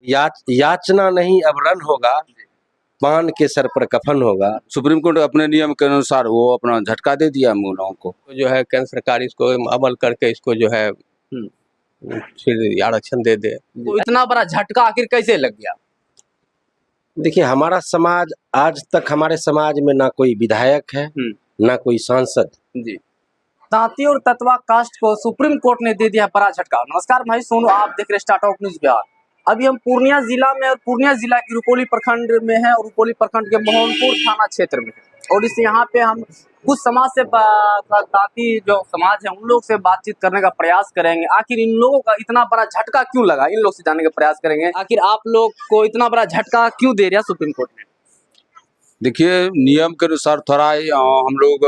याचना नहीं अब रन होगा, पान के सर पर कफन होगा। सुप्रीम कोर्ट अपने नियम के अनुसार वो अपना झटका दे दिया हम लोगों को। जो है केंद्र सरकार इसको अमल करके इसको जो है फिर आरक्षण दे दे। तो इतना बड़ा झटका आखिर कैसे लग गया? देखिए, हमारा समाज आज तक, हमारे समाज में ना कोई विधायक है ना कोई सांसद। जी, तांती और ततवा कास्ट को सुप्रीम कोर्ट ने दे दिया बड़ा झटका। नमस्कार, मैं सोनू, आप देख रहे स्टार्टअप न्यूज बिहार। अभी हम पूर्णिया जिला में, और पूर्णिया जिला के रुपौली प्रखंड में है, और रुपौली प्रखंड के मोहनपुर थाना क्षेत्र में है। और इस यहाँ पे हम कुछ समाज से, तांती जो समाज है उन लोग से बातचीत करने का प्रयास करेंगे। आखिर इन लोगों का इतना बड़ा झटका क्यों लगा, इन लोग से जानने का प्रयास करेंगे। आखिर आप लोग को इतना बड़ा झटका क्यों दे रहा सुप्रीम कोर्ट ने? देखिए, नियम के अनुसार थोड़ा हम लोग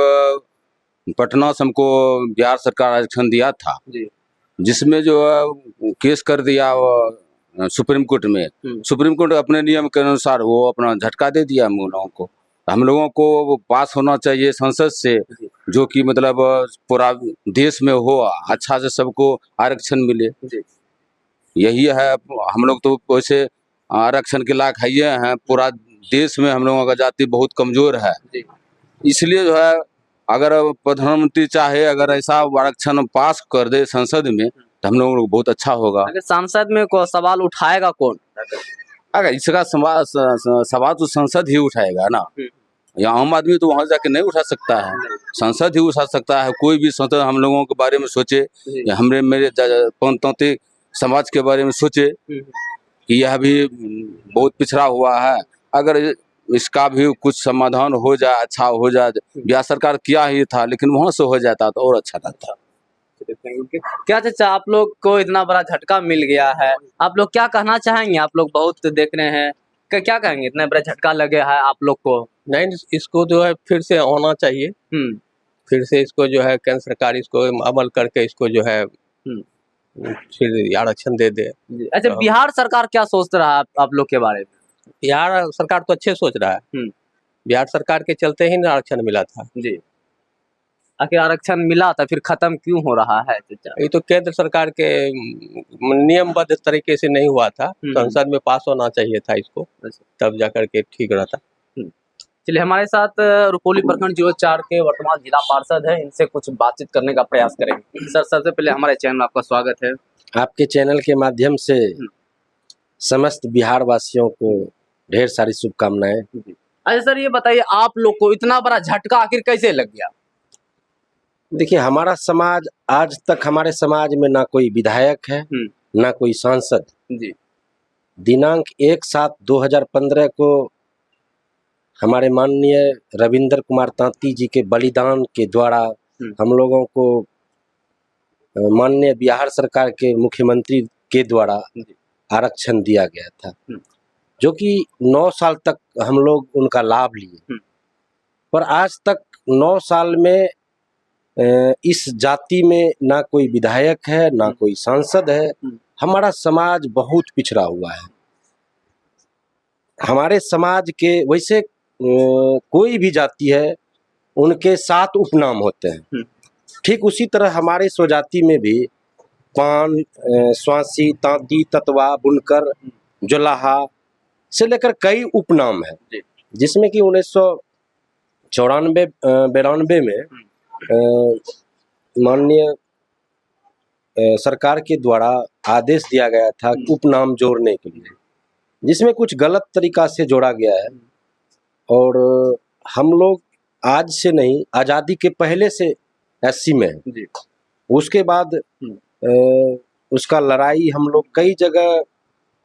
पटना से हमको बिहार सरकार आरक्षण दिया था जी, जिसमें जो केस कर दिया सुप्रीम कोर्ट में। सुप्रीम कोर्ट अपने नियम के अनुसार वो अपना झटका दे दिया हम लोगों को वो पास होना चाहिए संसद से, जो कि मतलब पूरा देश में हो, अच्छा से सबको आरक्षण मिले। यही है, हम लोग तो वैसे आरक्षण के लायक हैं। पूरा देश में हम लोगों का जाति बहुत कमजोर है, इसलिए जो है अगर प्रधानमंत्री चाहे अगर ऐसा आरक्षण पास कर दे संसद में तो हम लोगों को बहुत अच्छा होगा। अगर संसद में को सवाल उठाएगा कौन? अगर इसका सवाल तो संसद ही उठाएगा ना, या आम आदमी तो वहां जाके नहीं उठा सकता है, संसद ही उठा सकता है। कोई भी संसद हम लोगों के बारे में सोचे, या मेरे तांती समाज के बारे में सोचे कि यह भी बहुत पिछड़ा हुआ है, अगर इसका भी कुछ समाधान हो जाए, अच्छा हो जाए। बिहार सरकार किया ही था, लेकिन वहां से हो जाता तो और अच्छा लगता। क्या चाचा, आप लोग को इतना बड़ा झटका मिल गया है, आप लोग क्या कहना चाहेंगे? आप लोग बहुत देख रहे हैं, क्या कहेंगे? इतना बड़ा झटका लगे है आप लोग को। नहीं, इसको जो है फिर से होना चाहिए। फिर से इसको जो है केंद्र सरकार इसको अमल करके इसको जो है फिर आरक्षण दे दे। अच्छा, बिहार सरकार क्या सोच रहा है आप लोग के बारे में? बिहार सरकार तो अच्छे सोच रहा है। बिहार सरकार के चलते ही ना आरक्षण मिला था। जी, आखिर आरक्षण मिला था फिर खत्म क्यों हो रहा है चाचा? ये तो केंद्र सरकार के नियमबद्ध तरीके से नहीं हुआ था, संसद में पास होना चाहिए था इसको, तब जाकर के ठीक रहता। चलिए, हमारे साथ रुपौली प्रखंड 04 के वर्तमान जिला पार्षद है, इनसे कुछ बातचीत करने का प्रयास करेंगे। सर, सबसे पहले हमारे चैनल में आपका स्वागत है। आपके चैनल के माध्यम से समस्त बिहार वासियों को ढेर सारी शुभकामनाएं। अच्छा सर, ये बताइए, आप लोग को इतना बड़ा झटका आखिर कैसे लग गया? देखिए, हमारा समाज आज तक, हमारे समाज में ना कोई विधायक है ना कोई सांसद। जी, दिनांक 1/7/2015 को हमारे माननीय रविंद्र कुमार तांती जी के बलिदान के द्वारा हम लोगों को माननीय बिहार सरकार के मुख्यमंत्री के द्वारा आरक्षण दिया गया था, जो कि 9 साल तक हम लोग उनका लाभ लिए। पर आज तक 9 साल में इस जाति में ना कोई विधायक है ना कोई सांसद है। हमारा समाज बहुत पिछड़ा हुआ है। हमारे समाज के वैसे कोई भी जाति है उनके 7 उपनाम होते हैं, ठीक उसी तरह हमारे स्वजाति में भी पान, स्वासी, तांती, ततवा, बुनकर, जोलाहा से लेकर कई उपनाम है, जिसमें कि 1994-92 में माननीय सरकार के द्वारा आदेश दिया गया था उपनाम जोड़ने के लिए, जिसमें कुछ गलत तरीका से जोड़ा गया है। और हम लोग आज से नहीं, आज़ादी के पहले से SC में है। उसके बाद उसका लड़ाई हम लोग कई जगह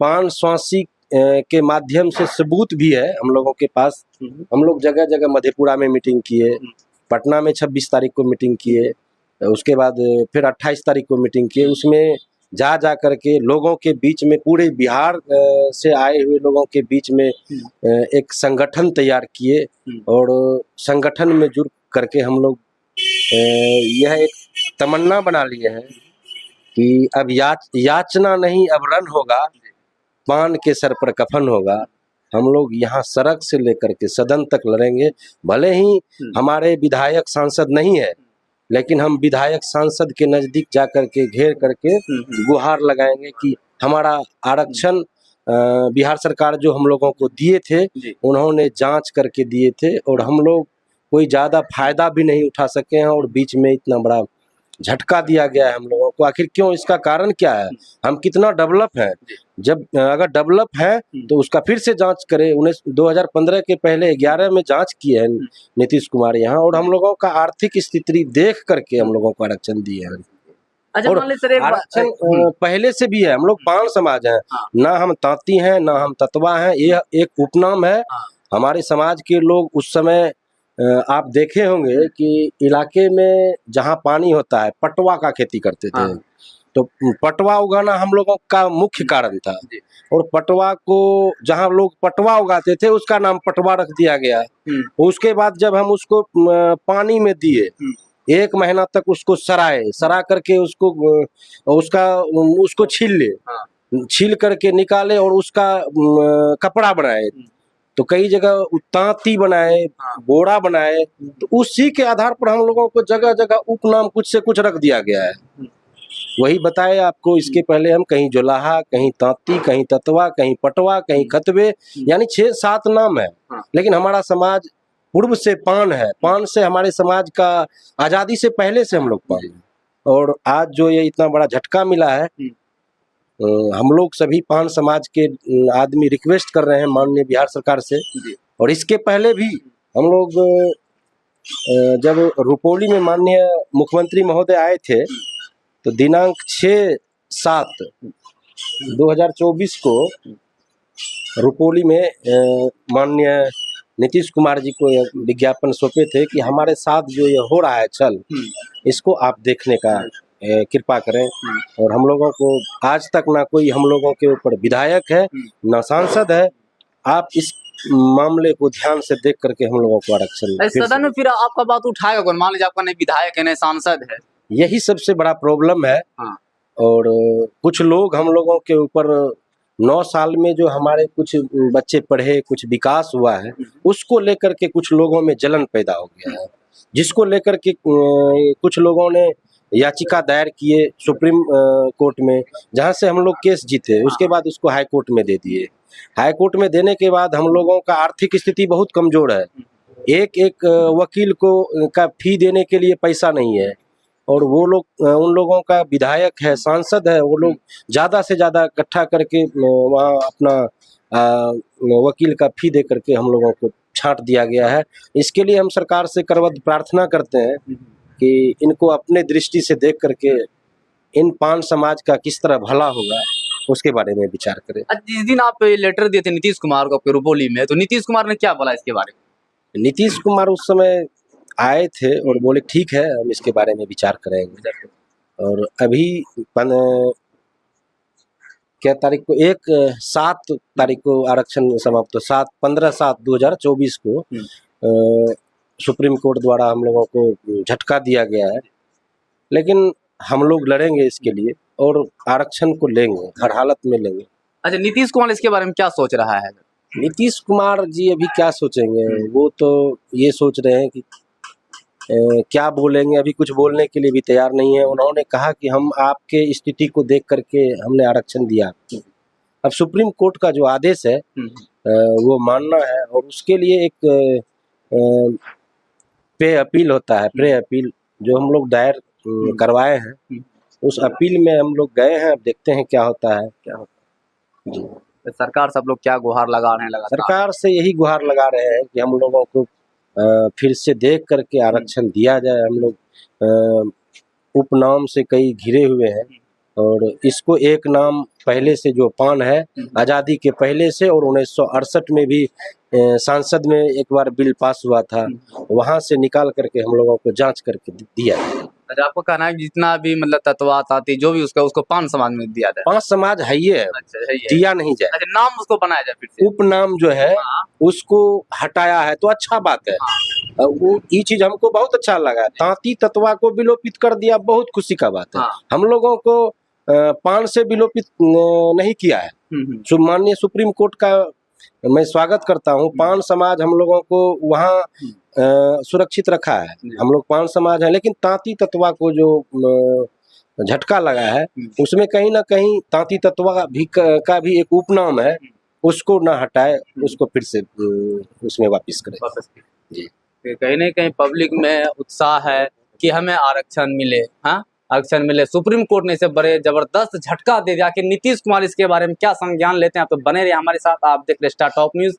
पान स्वासी के माध्यम से सबूत भी है हम लोगों के पास। हम लोग जगह जगह मधेपुरा में मीटिंग किए, पटना में 26 तारीख को मीटिंग किए, उसके बाद फिर 28 तारीख को मीटिंग किए। उसमें जा करके लोगों के बीच में, पूरे बिहार से आए हुए लोगों के बीच में एक संगठन तैयार किए, और संगठन में जुड़ करके हम लोग यह एक तमन्ना बना लिए हैं कि अब याचना नहीं अब रन होगा, पान के सर पर कफन होगा। हम लोग यहाँ सड़क से लेकर के सदन तक लड़ेंगे। भले ही हमारे विधायक सांसद नहीं है, लेकिन हम विधायक सांसद के नजदीक जाकर के घेर करके गुहार लगाएंगे कि हमारा आरक्षण बिहार सरकार जो हम लोगों को दिए थे, जी। उन्होंने जांच करके दिए थे और हम लोग कोई ज़्यादा फायदा भी नहीं उठा सके हैं और बीच में इतना बड़ा झटका दिया गया है हम लोगों को। आखिर क्यों, इसका कारण क्या है? हम कितना डेवलप हैं? जब अगर डेवलप है तो उसका फिर से जांच करें। 2015 के पहले 11 में जांच किए हैं नीतीश कुमार यहाँ, और हम लोगों का आर्थिक स्थिति देख करके हम लोगों को आरक्षण दिए हैं। अच्छा और मान लीजिए सर, एक आरक्षण बात पहले से भी है। हम लोग पान समाज हैं, हाँ। ना हम तांती हैं ना हम ततवा हैं, यह एक उपनाम है। हाँ। हमारे समाज के लोग उस समय आप देखे होंगे कि इलाके में जहाँ पानी होता है पटवा का खेती करते थे। हाँ। तो पटवा उगाना हम लोगों का मुख्य कारण था, और पटवा को जहाँ लोग पटवा उगाते थे उसका नाम पटवा रख दिया गया। उसके बाद जब हम उसको पानी में दिए, 1 महीना तक उसको सरा करके उसको छील ले, छील करके निकाले और उसका कपड़ा बनाए। तो कई जगह तांती बनाए, बोरा बनाए। तो उसी के आधार पर हम लोगों को जगह जगह उपनाम कुछ से कुछ रख दिया गया है। वही बताए आपको, इसके पहले हम कहीं जोलाहा, कहीं तांती, कहीं ततवा, कहीं पटवा, कहीं खतवे, यानी 6-7 नाम है। लेकिन हमारा समाज पूर्व से पान है। पान से हमारे समाज का आजादी से पहले से हम लोग पान है। और आज जो ये इतना बड़ा झटका मिला है, हम लोग सभी पान समाज के आदमी रिक्वेस्ट कर रहे हैं माननीय बिहार सरकार से। और इसके पहले भी हम लोग जब रुपौली में माननीय मुख्यमंत्री महोदय आए थे, तो दिनांक 6/7/2024 को रुपौली में माननीय नीतीश कुमार जी को यह विज्ञापन सौंपे थे कि हमारे साथ जो ये हो रहा है छल, इसको आप देखने का कृपा करें। और हम लोगों को आज तक ना कोई हम लोगों के ऊपर विधायक है ना सांसद है। आप इस मामले को ध्यान से देख करके हम लोगों को आरक्षण सदन में फिर आपका बात उठाएगा कौन? मान लीजिए आपका नहीं विधायक है नहीं सांसद है, यही सबसे बड़ा प्रॉब्लम है। हाँ। और कुछ लोग हम लोगों के ऊपर 9 साल में जो हमारे कुछ बच्चे पढ़े, कुछ विकास हुआ है, उसको लेकर के कुछ लोगों में जलन पैदा हो गया है, जिसको लेकर के कुछ लोगों ने याचिका दायर किए सुप्रीम कोर्ट में, जहां से हम लोग केस जीते। उसके बाद उसको हाई कोर्ट में दे दिए। हाई कोर्ट में देने के बाद हम लोगों का आर्थिक स्थिति बहुत कमजोर है। एक वकील को का फी देने के लिए पैसा नहीं है, और वो लोग उन लोगों का विधायक है, सांसद है, वो लोग ज़्यादा से ज़्यादा इकट्ठा करके वहाँ अपना वकील का फी दे करके हम लोगों को छांट दिया गया है। इसके लिए हम सरकार से करबद्ध प्रार्थना करते हैं कि इनको अपने दृष्टि से देख करके इन पान समाज का किस तरह भला होगा उसके बारे में विचार करें। जिस दिन आप लेटर दिए थे नीतीश कुमार को आपके रुपौली में, तो नीतीश कुमार ने क्या बोला इसके बारे में? नीतीश कुमार उस समय आए थे और बोले ठीक है, हम इसके बारे में विचार करेंगे। और अभी क्या तारीख को 7 तारीख को आरक्षण समाप्त, 15/7/2024 को सुप्रीम कोर्ट द्वारा हम लोगों को झटका दिया गया है। लेकिन हम लोग लड़ेंगे इसके लिए और आरक्षण को लेंगे, हर हालत में लेंगे। अच्छा, नीतीश कुमार इसके बारे में क्या सोच रहा है? नीतीश कुमार जी अभी क्या सोचेंगे, वो तो ये सोच रहे हैं कि क्या बोलेंगे, अभी कुछ बोलने के लिए भी तैयार नहीं है। उन्होंने कहा कि हम आपके स्थिति को देख करके हमने आरक्षण दिया। अब सुप्रीम कोर्ट का जो आदेश है वो मानना है, और उसके लिए एक पे अपील होता है, प्रे अपील, जो हम लोग दायर करवाए हैं। उस अपील में हम लोग गए हैं, अब देखते हैं क्या होता है। जी, तो सरकार सब लोग क्या गुहार लगा रहे हैं? लगातार सरकार से यही गुहार लगा रहे हैं कि हम लोगों को फिर से देख करके आरक्षण दिया जाए। हम लोग उपनाम से कई घिरे हुए हैं, और इसको एक नाम पहले से जो पान है, आज़ादी के पहले से, और 1968 में भी संसद में एक बार बिल पास हुआ था, वहां से निकाल करके हम लोगों को जांच करके दिया गया। अच्छा, आपको कहना है जितना भी मतलब तत्वा ताती जो भी उसको पान समाज में दिया जाए? 5 समाज है ये है, अच्छा, है ये। दिया नहीं जाए। अच्छा, नाम उसको बनाया जाए फिर से? उपनाम जो है उसको हटाया है तो अच्छा बात है। वो ये चीज हमको बहुत अच्छा लगा। तांती ततवा को विलोपित कर दिया, बहुत खुशी का बात है। हम लोगों को पान से विलोपित नहीं किया है। माननीय सुप्रीम कोर्ट का मैं स्वागत करता हूँ। पान समाज हम लोगों को वहाँ सुरक्षित रखा है। हम लोग पान समाज हैं, लेकिन तांती ततवा को जो झटका लगा है, उसमें कहीं ना कहीं तांती तत्वा भी का भी एक उपनाम है, उसको ना हटाए, उसको फिर से उसमें वापस करें। जी, कहीं ना कहीं पब्लिक में उत्साह है कि हमें आरक्षण मिले, हाँ आरक्षण मिले। सुप्रीम कोर्ट ने इसे बड़े जबरदस्त झटका दे दिया कि नीतीश कुमार इसके बारे में क्या संज्ञान लेते हैं। आप तो बने रहिए हमारे साथ, आप देख रहे स्टार टॉप न्यूज।